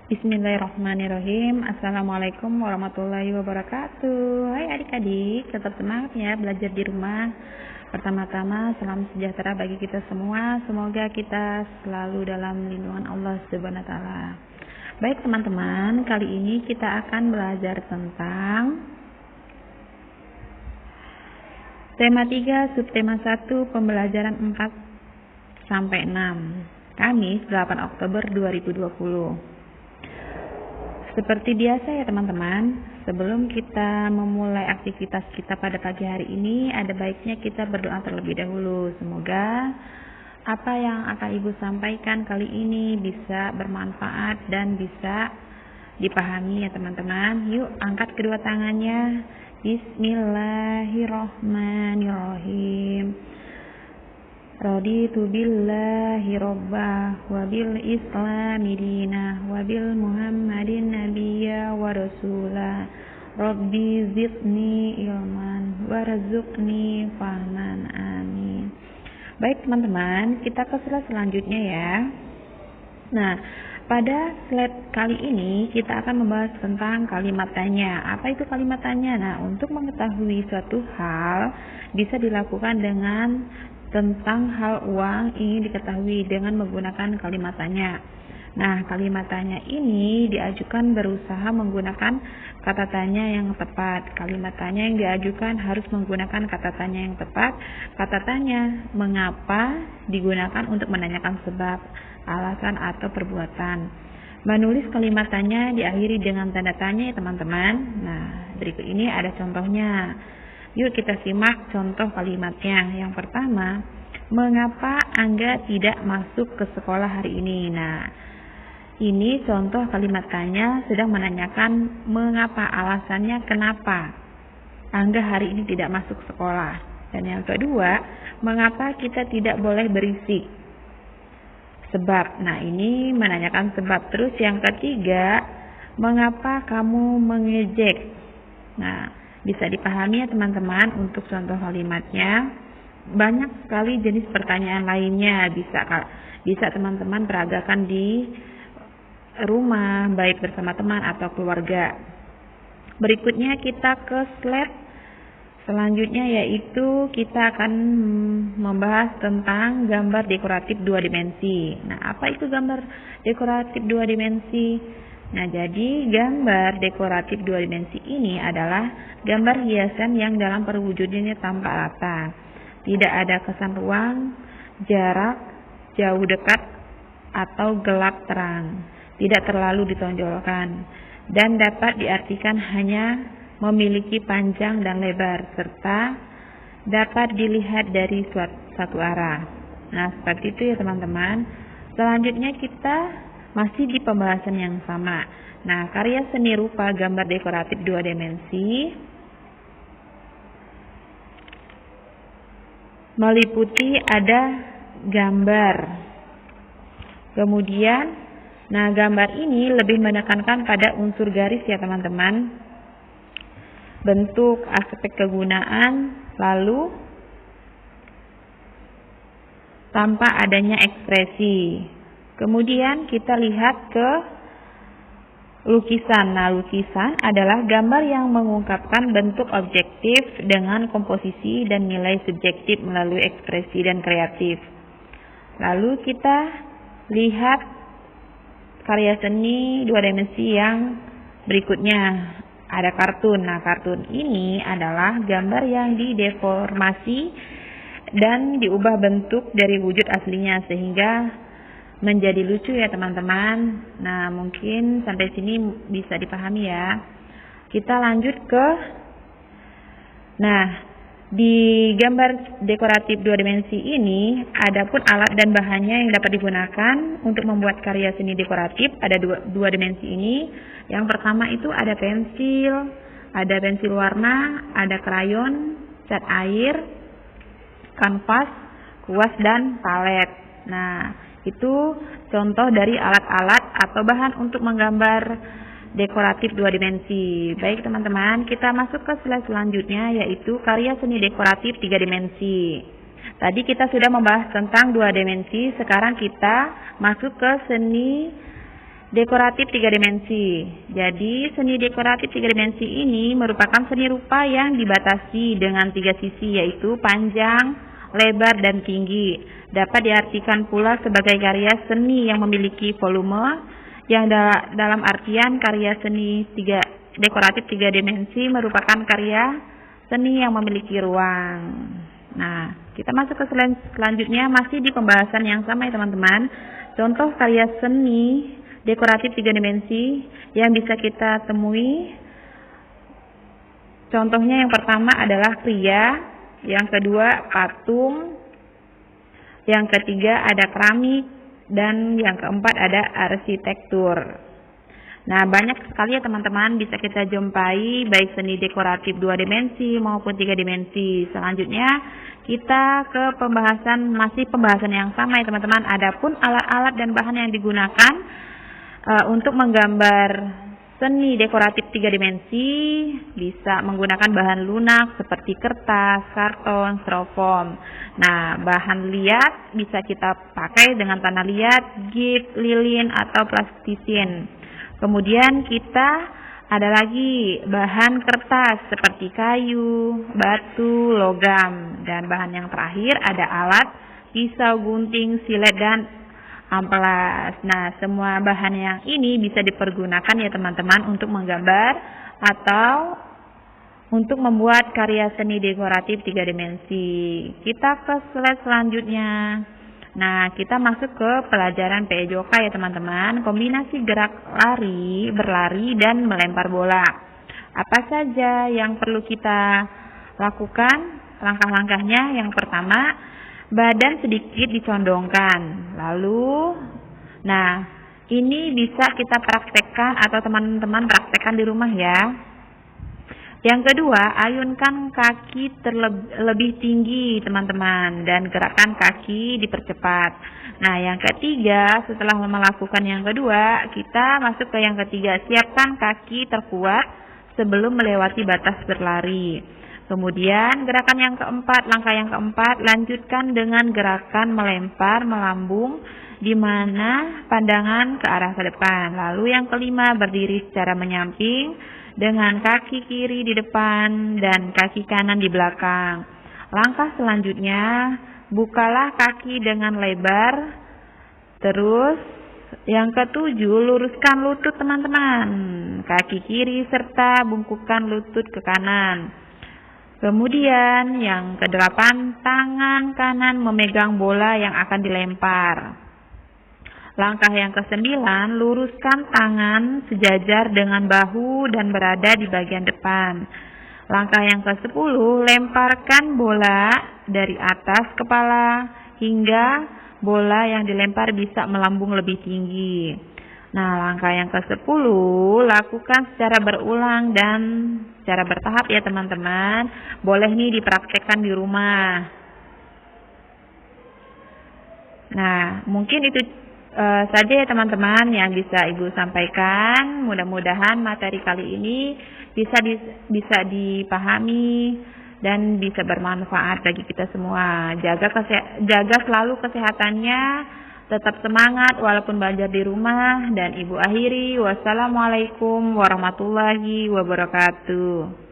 Bismillahirrahmanirrahim. Assalamualaikum warahmatullahi wabarakatuh. Hai adik-adik, tetap semangat ya belajar di rumah. Pertama-tama salam sejahtera bagi kita semua. Semoga kita selalu dalam lindungan Allah Subhanahu wa taala. Baik teman-teman, kali ini kita akan belajar tentang tema 3, subtema 1, pembelajaran 4 sampai 6. Kamis 8 Oktober 2020. Seperti biasa ya teman-teman, sebelum kita memulai aktivitas kita pada pagi hari ini, ada baiknya kita berdoa terlebih dahulu. Semoga apa yang akan Ibu sampaikan kali ini bisa bermanfaat dan bisa dipahami ya teman-teman. Yuk angkat kedua tangannya. Bismillahirrahmanirrahim. Raditu billahi rabbah wa bil islami dinah wa bil muhammadin nabiyya wa rasulah. Rabbi zidni ilman warzuqni fahman, amin. Baik teman-teman, kita ke slide selanjutnya ya. Nah, pada slide kali ini kita akan membahas tentang kalimat tanya. Apa itu kalimat tanya? Nah, untuk mengetahui suatu hal bisa dilakukan dengan tentang hal uang ingin diketahui dengan menggunakan kalimat tanya. Nah, kalimat tanya ini diajukan berusaha menggunakan kata tanya yang tepat. Kalimat tanya yang diajukan harus menggunakan kata tanya yang tepat. Kata tanya mengapa digunakan untuk menanyakan sebab, alasan atau perbuatan. Menulis kalimat tanya diakhiri dengan tanda tanya ya teman-teman. Nah, berikut ini ada contohnya. Yuk kita simak contoh kalimatnya. Yang pertama, mengapa Angga tidak masuk ke sekolah hari ini? Nah, ini contoh kalimat tanya sedang menanyakan mengapa, alasannya kenapa Angga hari ini tidak masuk sekolah. Dan yang kedua, mengapa kita tidak boleh berisik? Sebab. Nah, ini menanyakan sebab. Terus yang ketiga, mengapa kamu mengejek? Nah, bisa dipahami ya teman-teman untuk contoh kalimatnya. Banyak sekali jenis pertanyaan lainnya bisa teman-teman peragakan di rumah baik bersama teman atau keluarga. Berikutnya kita ke slide selanjutnya, yaitu kita akan membahas tentang gambar dekoratif dua dimensi. Nah, apa itu gambar dekoratif dua dimensi? Nah, jadi gambar dekoratif dua dimensi ini adalah gambar hiasan yang dalam perwujudannya tampak rata. Tidak ada kesan ruang, jarak, jauh dekat, atau gelap terang. Tidak terlalu ditonjolkan. Dan dapat diartikan hanya memiliki panjang dan lebar, serta dapat dilihat dari satu arah. Nah, seperti itu ya teman-teman. Selanjutnya kita masih di pembahasan yang sama. Nah, karya seni rupa gambar dekoratif dua dimensi meliputi ada gambar. Kemudian, nah gambar ini lebih menekankan pada unsur garis ya teman-teman. Bentuk, aspek kegunaan, lalu tanpa adanya ekspresi. Kemudian kita lihat ke lukisan. Nah, lukisan adalah gambar yang mengungkapkan bentuk objektif dengan komposisi dan nilai subjektif melalui ekspresi dan kreatif. Lalu kita lihat karya seni dua dimensi yang berikutnya. Ada kartun. Nah, kartun ini adalah gambar yang dideformasi dan diubah bentuk dari wujud aslinya sehingga menjadi lucu ya teman-teman. Nah, mungkin sampai sini bisa dipahami ya. Kita lanjut ke di gambar dekoratif dua dimensi ini adapun alat dan bahannya yang dapat digunakan untuk membuat karya seni dekoratif ada dua dimensi ini. Yang pertama itu ada pensil warna, ada krayon, cat air, kanvas, kuas dan palet. Nah, itu contoh dari alat-alat atau bahan untuk menggambar dekoratif dua dimensi. Baik teman-teman, kita masuk ke slide selanjutnya, yaitu karya seni dekoratif tiga dimensi. Tadi kita sudah membahas tentang dua dimensi, sekarang kita masuk ke seni dekoratif 3 dimensi. Jadi, seni dekoratif 3 dimensi ini merupakan seni rupa yang dibatasi dengan 3 sisi, yaitu panjang, lebar, dan tinggi. Dapat diartikan pula sebagai karya seni yang memiliki volume, yang dalam artian karya seni dekoratif 3 dimensi merupakan karya seni yang memiliki ruang. Nah, kita masuk ke selanjutnya, masih di pembahasan yang sama ya teman-teman. Contoh karya seni dekoratif 3 dimensi yang bisa kita temui. Contohnya yang pertama adalah pria, yang kedua patung, yang ketiga ada keramik, dan yang keempat ada arsitektur. Nah, banyak sekali ya teman-teman bisa kita jumpai baik seni dekoratif 2 dimensi maupun 3 dimensi. Selanjutnya kita ke masih pembahasan yang sama ya teman-teman. Adapun alat-alat dan bahan yang digunakan untuk menggambar seni dekoratif 3 dimensi bisa menggunakan bahan lunak seperti kertas, karton, styrofoam. Nah, bahan liat bisa kita pakai dengan tanah liat, gips, lilin, atau plastisin. Kemudian kita ada lagi bahan kertas seperti kayu, batu, logam. Dan bahan yang terakhir ada alat pisau, gunting, silet, dan amplas. Nah, semua bahan yang ini bisa dipergunakan ya teman-teman untuk menggambar atau untuk membuat karya seni dekoratif 3 dimensi. Kita ke slide selanjutnya. Nah, kita masuk ke pelajaran PJOK ya teman-teman. Kombinasi gerak lari, berlari, dan melempar bola. Apa saja yang perlu kita lakukan? Langkah-langkahnya yang pertama, badan sedikit dicondongkan. Lalu, nah, ini bisa kita praktekkan atau teman-teman praktekkan di rumah ya. Yang kedua, ayunkan kaki lebih tinggi teman-teman dan gerakan kaki dipercepat. Nah, yang ketiga, setelah melakukan yang kedua, kita masuk ke yang ketiga. Siapkan kaki terkuat sebelum melewati batas berlari. Kemudian gerakan yang keempat, langkah yang keempat, lanjutkan dengan gerakan melempar, melambung, di mana pandangan ke arah ke depan. Lalu yang kelima, berdiri secara menyamping dengan kaki kiri di depan dan kaki kanan di belakang. Langkah selanjutnya, bukalah kaki dengan lebar. Terus yang ketujuh, luruskan lutut teman-teman, kaki kiri serta bungkukkan lutut ke kanan. Kemudian yang kedelapan, tangan kanan memegang bola yang akan dilempar. Langkah yang kesembilan, luruskan tangan sejajar dengan bahu dan berada di bagian depan. Langkah yang ke-10, lemparkan bola dari atas kepala hingga bola yang dilempar bisa melambung lebih tinggi. Nah, langkah yang ke-10 lakukan secara berulang dan secara bertahap ya teman-teman. Boleh nih dipraktekkan di rumah. Nah, mungkin itu saja ya teman-teman yang bisa Ibu sampaikan. Mudah-mudahan materi kali ini bisa dipahami dan bisa bermanfaat bagi kita semua. Jaga selalu kesehatannya, tetap semangat walaupun belajar di rumah. Dan Ibu akhiri, wassalamualaikum warahmatullahi wabarakatuh.